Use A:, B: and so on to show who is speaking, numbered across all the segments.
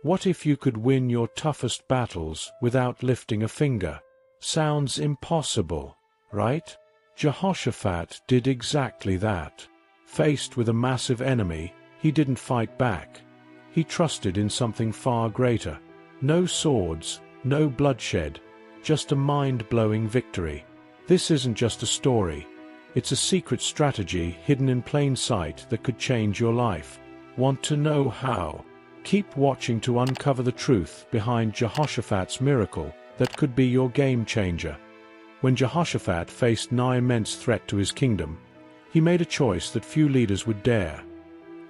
A: What if you could win your toughest battles without lifting a finger? Sounds impossible, right? Jehoshaphat did exactly that. Faced with a massive enemy, he didn't fight back. He trusted in something far greater. No swords, no bloodshed, just a mind-blowing victory. This isn't just a story. It's a secret strategy hidden in plain sight that could change your life. Want to know how? Keep watching to uncover the truth behind Jehoshaphat's miracle that could be your game changer. When Jehoshaphat faced an immense threat to his kingdom, he made a choice that few leaders would dare.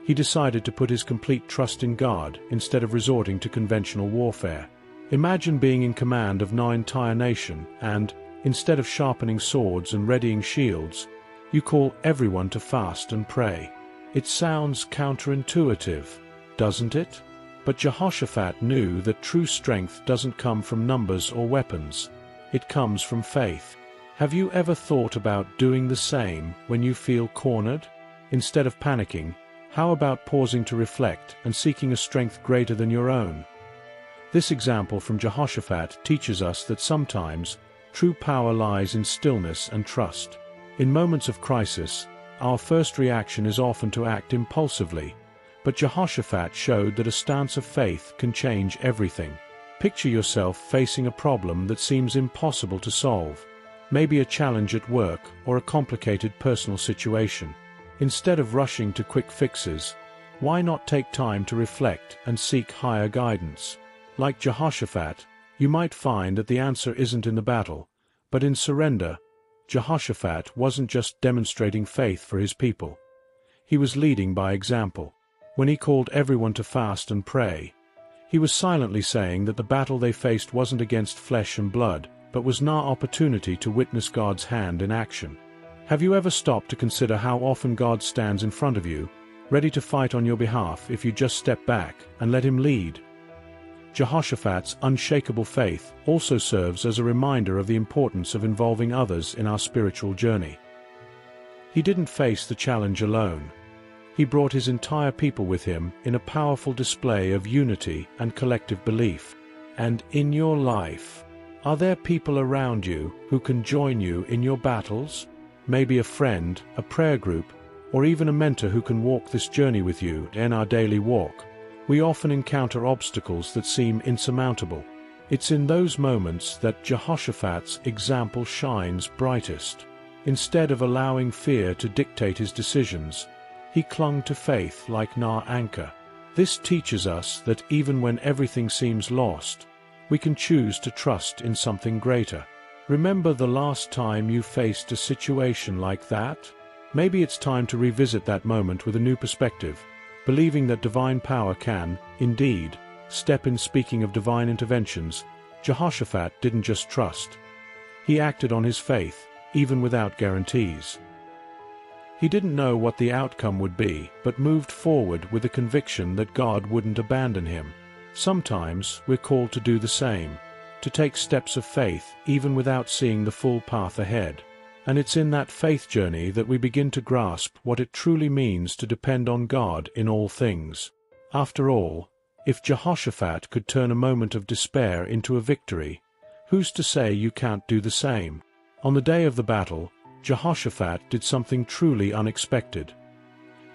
A: He decided to put his complete trust in God instead of resorting to conventional warfare. Imagine being in command of an entire nation and, instead of sharpening swords and readying shields, you call everyone to fast and pray. It sounds counterintuitive, doesn't it? But Jehoshaphat knew that true strength doesn't come from numbers or weapons. It comes from faith. Have you ever thought about doing the same when you feel cornered? Instead of panicking, how about pausing to reflect and seeking a strength greater than your own? This example from Jehoshaphat teaches us that sometimes true power lies in stillness and trust. In moments of crisis, our first reaction is often to act impulsively, but Jehoshaphat showed that a stance of faith can change everything. Picture yourself facing a problem that seems impossible to solve, maybe a challenge at work or a complicated personal situation. Instead of rushing to quick fixes, why not take time to reflect and seek higher guidance? Like Jehoshaphat, you might find that the answer isn't in the battle, but in surrender. Jehoshaphat wasn't just demonstrating faith for his people. He was leading by example. When he called everyone to fast and pray, he was silently saying that the battle they faced wasn't against flesh and blood, but was an opportunity to witness God's hand in action. Have you ever stopped to consider how often God stands in front of you, ready to fight on your behalf if you just step back and let him lead? Jehoshaphat's unshakable faith also serves as a reminder of the importance of involving others in our spiritual journey. He didn't face the challenge alone. He brought his entire people with him in a powerful display of unity and collective belief. And in your life, are there people around you who can join you in your battles? Maybe a friend, a prayer group, or even a mentor who can walk this journey with you. In our daily walk, we often encounter obstacles that seem insurmountable. It's in those moments that Jehoshaphat's example shines brightest. Instead of allowing fear to dictate his decisions, he clung to faith like an anchor. This teaches us that even when everything seems lost, we can choose to trust in something greater. Remember the last time you faced a situation like that? Maybe it's time to revisit that moment with a new perspective, believing that divine power can, indeed, step in. Speaking of divine interventions, Jehoshaphat didn't just trust. He acted on his faith, even without guarantees. He didn't know what the outcome would be, but moved forward with the conviction that God wouldn't abandon him. Sometimes we're called to do the same, to take steps of faith even without seeing the full path ahead. And it's in that faith journey that we begin to grasp what it truly means to depend on God in all things. After all, if Jehoshaphat could turn a moment of despair into a victory, who's to say you can't do the same? On the day of the battle, Jehoshaphat did something truly unexpected.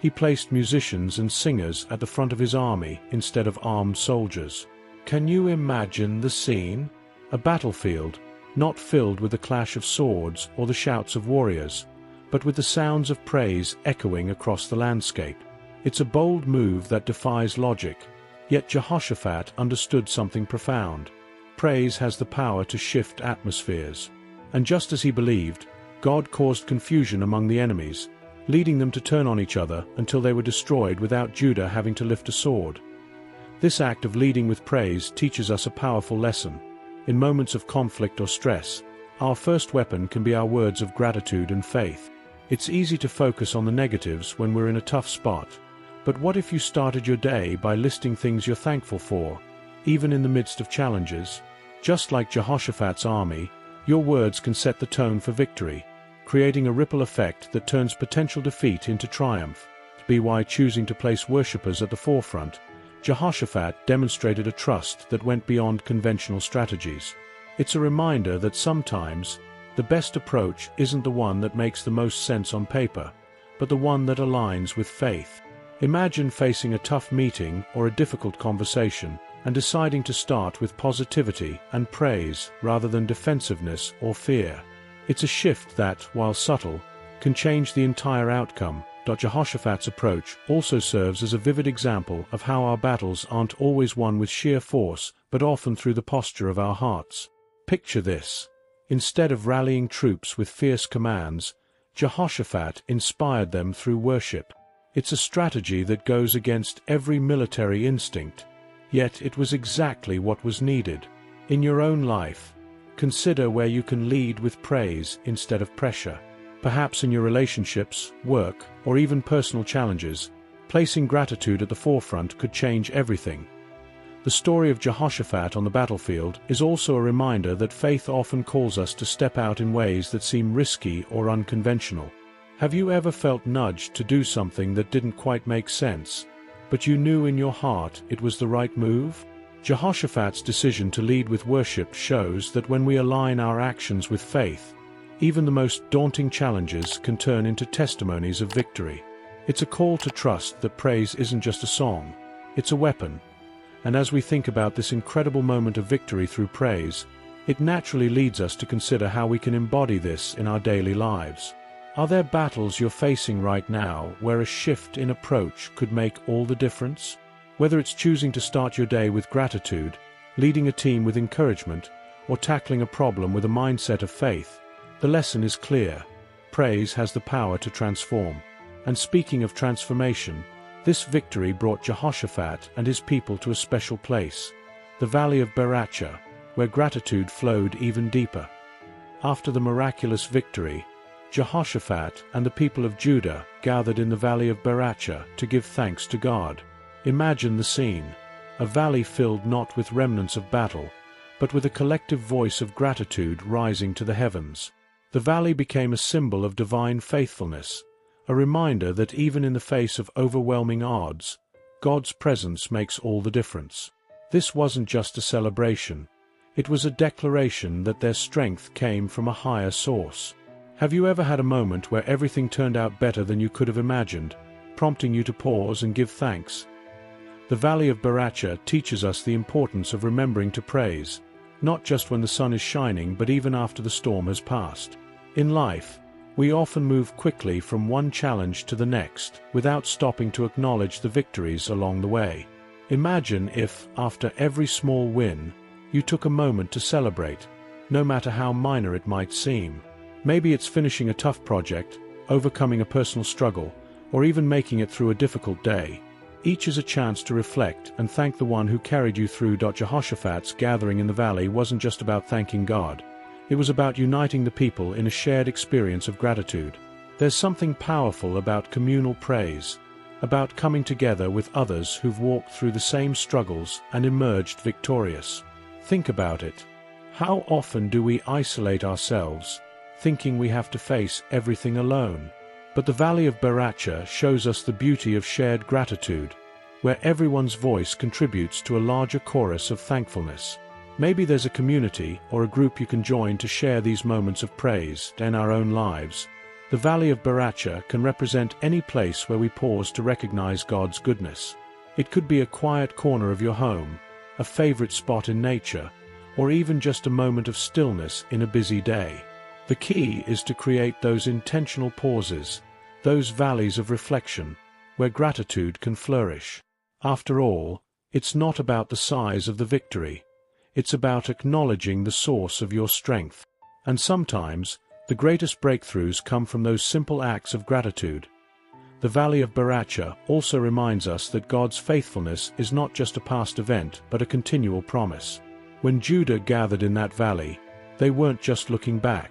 A: He placed musicians and singers at the front of his army instead of armed soldiers. Can you imagine the scene? A battlefield, not filled with the clash of swords or the shouts of warriors, but with the sounds of praise echoing across the landscape. It's a bold move that defies logic, yet Jehoshaphat understood something profound. Praise has the power to shift atmospheres. And just as he believed, God caused confusion among the enemies, leading them to turn on each other until they were destroyed without Judah having to lift a sword. This act of leading with praise teaches us a powerful lesson. In moments of conflict or stress, our first weapon can be our words of gratitude and faith. It's easy to focus on the negatives when we're in a tough spot, but what if you started your day by listing things you're thankful for, even in the midst of challenges? Just like Jehoshaphat's army, your words can set the tone for victory, creating a ripple effect that turns potential defeat into triumph. By choosing to place worshippers at the forefront, Jehoshaphat demonstrated a trust that went beyond conventional strategies. It's a reminder that sometimes, the best approach isn't the one that makes the most sense on paper, but the one that aligns with faith. Imagine facing a tough meeting or a difficult conversation, and deciding to start with positivity and praise rather than defensiveness or fear. It's a shift that, while subtle, can change the entire outcome. Jehoshaphat's approach also serves as a vivid example of how our battles aren't always won with sheer force, but often through the posture of our hearts. Picture this. Instead of rallying troops with fierce commands, Jehoshaphat inspired them through worship. It's a strategy that goes against every military instinct, yet it was exactly what was needed. In your own life, consider where you can lead with praise instead of pressure. Perhaps in your relationships, work, or even personal challenges, placing gratitude at the forefront could change everything. The story of Jehoshaphat on the battlefield is also a reminder that faith often calls us to step out in ways that seem risky or unconventional. Have you ever felt nudged to do something that didn't quite make sense, but you knew in your heart it was the right move? Jehoshaphat's decision to lead with worship shows that when we align our actions with faith, even the most daunting challenges can turn into testimonies of victory. It's a call to trust that praise isn't just a song, it's a weapon. And as we think about this incredible moment of victory through praise, it naturally leads us to consider how we can embody this in our daily lives. Are there battles you're facing right now where a shift in approach could make all the difference? Whether it's choosing to start your day with gratitude, leading a team with encouragement, or tackling a problem with a mindset of faith, the lesson is clear. Praise has the power to transform. And speaking of transformation, this victory brought Jehoshaphat and his people to a special place, the valley of Berachah, where gratitude flowed even deeper. After the miraculous victory, Jehoshaphat and the people of Judah gathered in the valley of Berachah to give thanks to God. Imagine the scene, a valley filled not with remnants of battle, but with a collective voice of gratitude rising to the heavens. The valley became a symbol of divine faithfulness, a reminder that even in the face of overwhelming odds, God's presence makes all the difference. This wasn't just a celebration, it was a declaration that their strength came from a higher source. Have you ever had a moment where everything turned out better than you could have imagined, prompting you to pause and give thanks? The Valley of Berachah teaches us the importance of remembering to praise, not just when the sun is shining but even after the storm has passed. In life, we often move quickly from one challenge to the next without stopping to acknowledge the victories along the way. Imagine if, after every small win, you took a moment to celebrate, no matter how minor it might seem. Maybe it's finishing a tough project, overcoming a personal struggle, or even making it through a difficult day. Each is a chance to reflect and thank the one who carried you through. Jehoshaphat's gathering in the valley wasn't just about thanking God. It was about uniting the people in a shared experience of gratitude. There's something powerful about communal praise, about coming together with others who've walked through the same struggles and emerged victorious. Think about it. How often do we isolate ourselves, thinking we have to face everything alone? But the Valley of Berachah shows us the beauty of shared gratitude, where everyone's voice contributes to a larger chorus of thankfulness. Maybe there's a community or a group you can join to share these moments of praise in our own lives. The Valley of Berachah can represent any place where we pause to recognize God's goodness. It could be a quiet corner of your home, a favorite spot in nature, or even just a moment of stillness in a busy day. The key is to create those intentional pauses, those valleys of reflection, where gratitude can flourish. After all, it's not about the size of the victory. It's about acknowledging the source of your strength. And sometimes, the greatest breakthroughs come from those simple acts of gratitude. The Valley of Berachah also reminds us that God's faithfulness is not just a past event but a continual promise. When Judah gathered in that valley, they weren't just looking back.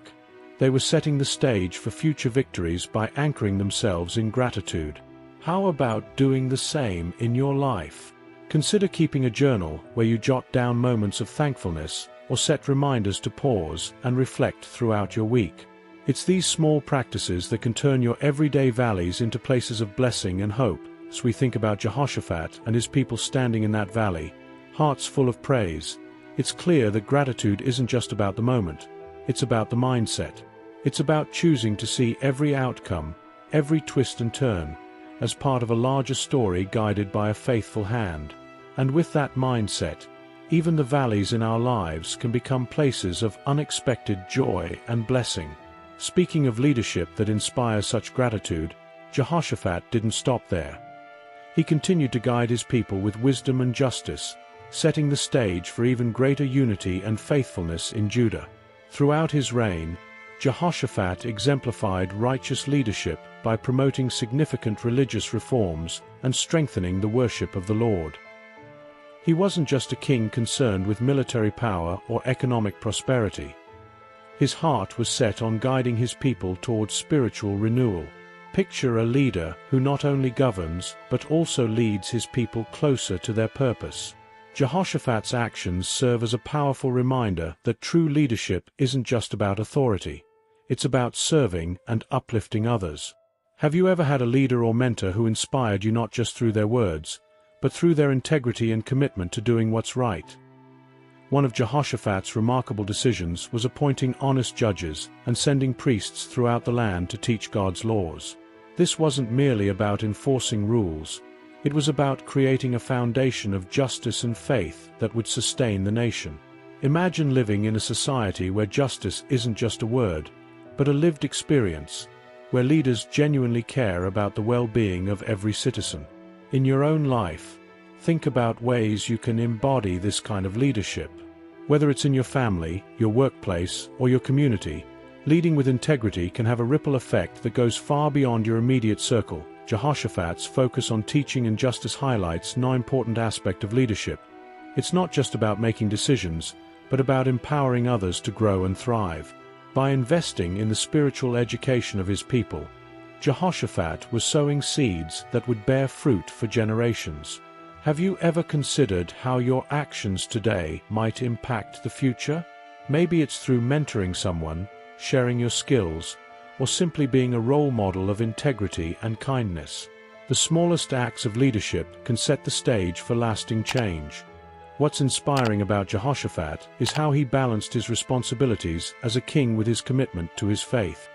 A: They were setting the stage for future victories by anchoring themselves in gratitude. How about doing the same in your life? Consider keeping a journal where you jot down moments of thankfulness or set reminders to pause and reflect throughout your week. It's these small practices that can turn your everyday valleys into places of blessing and hope. as we think about Jehoshaphat and his people standing in that valley, hearts full of praise, it's clear that gratitude isn't just about the moment, it's about the mindset. It's about choosing to see every outcome, every twist and turn, as part of a larger story guided by a faithful hand. And with that mindset, even the valleys in our lives can become places of unexpected joy and blessing. Speaking of leadership that inspires such gratitude, Jehoshaphat didn't stop there. He continued to guide his people with wisdom and justice, setting the stage for even greater unity and faithfulness in Judah. Throughout his reign, Jehoshaphat exemplified righteous leadership by promoting significant religious reforms and strengthening the worship of the Lord. He wasn't just a king concerned with military power or economic prosperity. His heart was set on guiding his people towards spiritual renewal. Picture a leader who not only governs but also leads his people closer to their purpose. Jehoshaphat's actions serve as a powerful reminder that true leadership isn't just about authority. It's about serving and uplifting others. Have you ever had a leader or mentor who inspired you not just through their words, but through their integrity and commitment to doing what's right? One of Jehoshaphat's remarkable decisions was appointing honest judges and sending priests throughout the land to teach God's laws. This wasn't merely about enforcing rules. It was about creating a foundation of justice and faith that would sustain the nation. Imagine living in a society where justice isn't just a word, but a lived experience, where leaders genuinely care about the well-being of every citizen. In your own life, think about ways you can embody this kind of leadership. Whether it's in your family, your workplace, or your community, leading with integrity can have a ripple effect that goes far beyond your immediate circle. Jehoshaphat's focus on teaching and justice highlights an important aspect of leadership. It's not just about making decisions, but about empowering others to grow and thrive. By investing in the spiritual education of his people, Jehoshaphat was sowing seeds that would bear fruit for generations. Have you ever considered how your actions today might impact the future? Maybe it's through mentoring someone, sharing your skills, or simply being a role model of integrity and kindness. The smallest acts of leadership can set the stage for lasting change. What's inspiring about Jehoshaphat is how he balanced his responsibilities as a king with his commitment to his faith.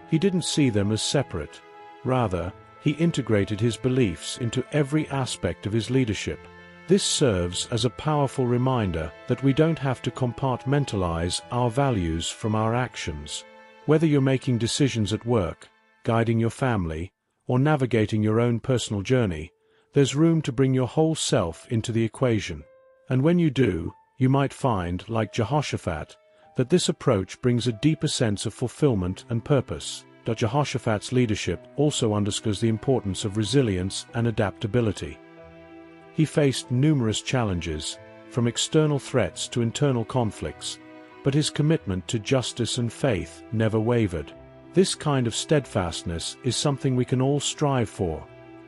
A: He didn't see them as separate. Rather, he integrated his beliefs into every aspect of his leadership. This serves as a powerful reminder that we don't have to compartmentalize our values from our actions. Whether you're making decisions at work, guiding your family, or navigating your own personal journey, there's room to bring your whole self into the equation. And when you do, you might find, like Jehoshaphat, that this approach brings a deeper sense of fulfillment and purpose. Jehoshaphat's leadership also underscores the importance of resilience and adaptability. He faced numerous challenges, from external threats to internal conflicts, but his commitment to justice and faith never wavered. This kind of steadfastness is something we can all strive for,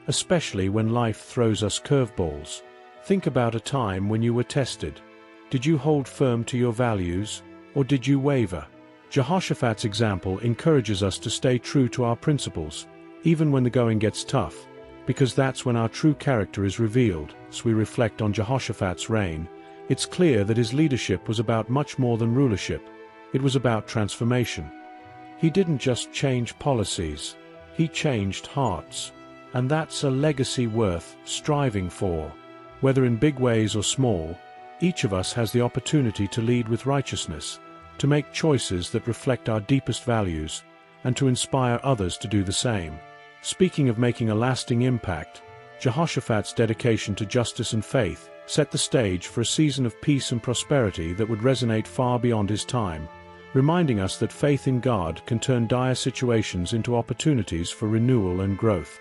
A: especially when life throws us curveballs. Think about a time when you were tested. Did you hold firm to your values, or did you waver? Jehoshaphat's example encourages us to stay true to our principles, even when the going gets tough, because that's when our true character is revealed. As we reflect on Jehoshaphat's reign, it's clear that his leadership was about much more than rulership. It was about transformation. He didn't just change policies, he changed hearts. And that's a legacy worth striving for. Whether in big ways or small, each of us has the opportunity to lead with righteousness, to make choices that reflect our deepest values, and to inspire others to do the same. Speaking of making a lasting impact, Jehoshaphat's dedication to justice and faith set the stage for a season of peace and prosperity that would resonate far beyond his time, reminding us that faith in God can turn dire situations into opportunities for renewal and growth.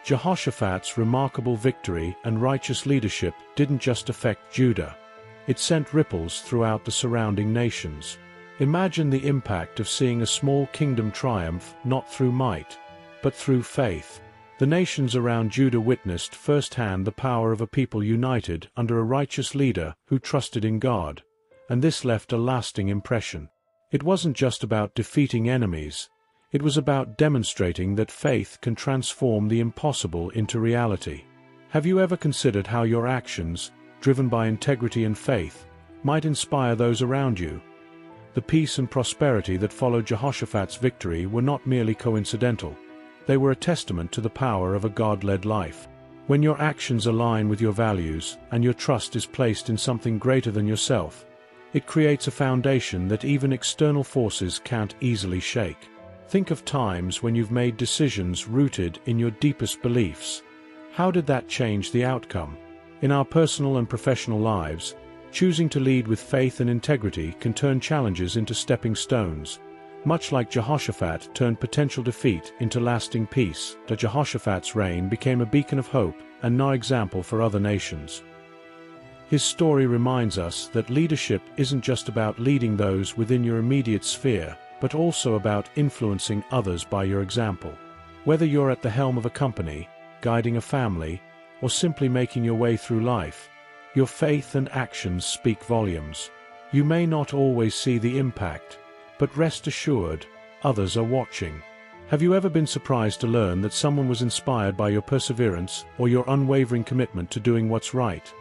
A: Jehoshaphat's remarkable victory and righteous leadership didn't just affect Judah. It sent ripples throughout the surrounding nations. Imagine the impact of seeing a small kingdom triumph not through might, but through faith. The nations around Judah witnessed firsthand the power of a people united under a righteous leader who trusted in God, and this left a lasting impression. It wasn't just about defeating enemies, It was about demonstrating that faith can transform the impossible into reality. Have you ever considered how your actions, driven by integrity and faith, might inspire those around you? The peace and prosperity that followed Jehoshaphat's victory were not merely coincidental. They were a testament to the power of a God-led life. When your actions align with your values and your trust is placed in something greater than yourself, it creates a foundation that even external forces can't easily shake. Think of times when you've made decisions rooted in your deepest beliefs. How did that change the outcome? In our personal and professional lives, choosing to lead with faith and integrity can turn challenges into stepping stones. Much like Jehoshaphat turned potential defeat into lasting peace, Jehoshaphat's reign became a beacon of hope and an example for other nations. His story reminds us that leadership isn't just about leading those within your immediate sphere, but also about influencing others by your example. Whether you're at the helm of a company, guiding a family, or simply making your way through life, your faith and actions speak volumes. You may not always see the impact, but rest assured, others are watching. Have you ever been surprised to learn that someone was inspired by your perseverance or your unwavering commitment to doing what's right?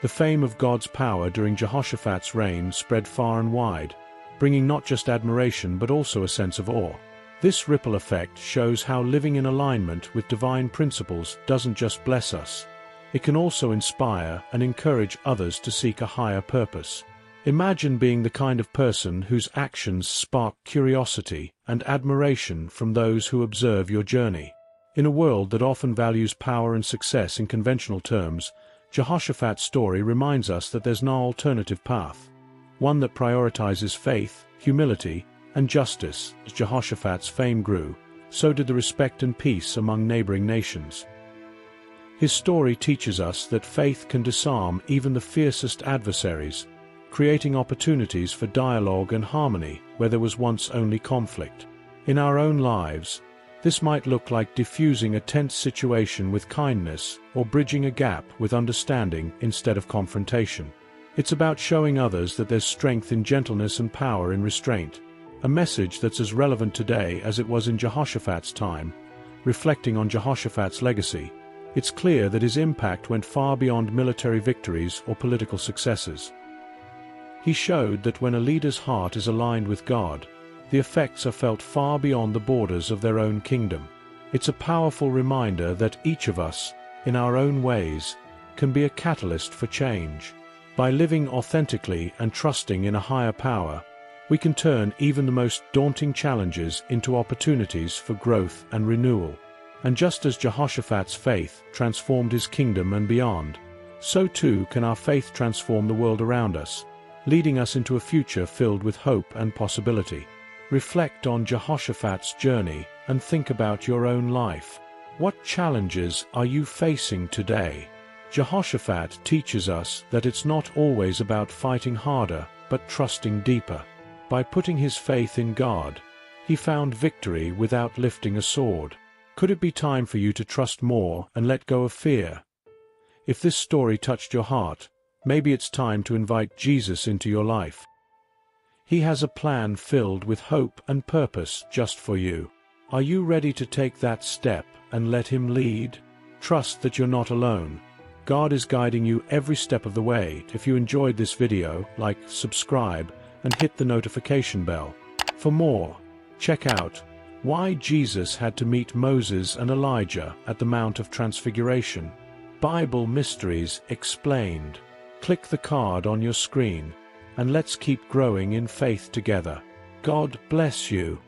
A: The fame of God's power during Jehoshaphat's reign spread far and wide, bringing not just admiration but also a sense of awe. This ripple effect shows how living in alignment with divine principles doesn't just bless us. It can also inspire and encourage others to seek a higher purpose. Imagine being the kind of person whose actions spark curiosity and admiration from those who observe your journey. In a world that often values power and success in conventional terms, Jehoshaphat's story reminds us that there's no alternative path. One that prioritizes faith, humility, and justice. As Jehoshaphat's fame grew, so did the respect and peace among neighboring nations. His story teaches us that faith can disarm even the fiercest adversaries, creating opportunities for dialogue and harmony where there was once only conflict. In our own lives, this might look like diffusing a tense situation with kindness or bridging a gap with understanding instead of confrontation. It's about showing others that there's strength in gentleness and power in restraint, a message that's as relevant today as it was in Jehoshaphat's time. Reflecting on Jehoshaphat's legacy, it's clear that his impact went far beyond military victories or political successes. He showed that when a leader's heart is aligned with God, the effects are felt far beyond the borders of their own kingdom. It's a powerful reminder that each of us, in our own ways, can be a catalyst for change. By living authentically and trusting in a higher power, we can turn even the most daunting challenges into opportunities for growth and renewal. And just as Jehoshaphat's faith transformed his kingdom and beyond, so too can our faith transform the world around us, leading us into a future filled with hope and possibility. Reflect on Jehoshaphat's journey and think about your own life. What challenges are you facing today? Jehoshaphat teaches us that it's not always about fighting harder, but trusting deeper. By putting his faith in God, he found victory without lifting a sword. Could it be time for you to trust more and let go of fear? If this story touched your heart, maybe it's time to invite Jesus into your life. He has a plan filled with hope and purpose just for you. Are you ready to take that step and let him lead? Trust that you're not alone. God is guiding you every step of the way. If you enjoyed this video, like, subscribe, and hit the notification bell. For more, check out Why Jesus Had to Meet Moses and Elijah at the Mount of Transfiguration. Bible Mysteries Explained. Click the card on your screen, and let's keep growing in faith together. God bless you.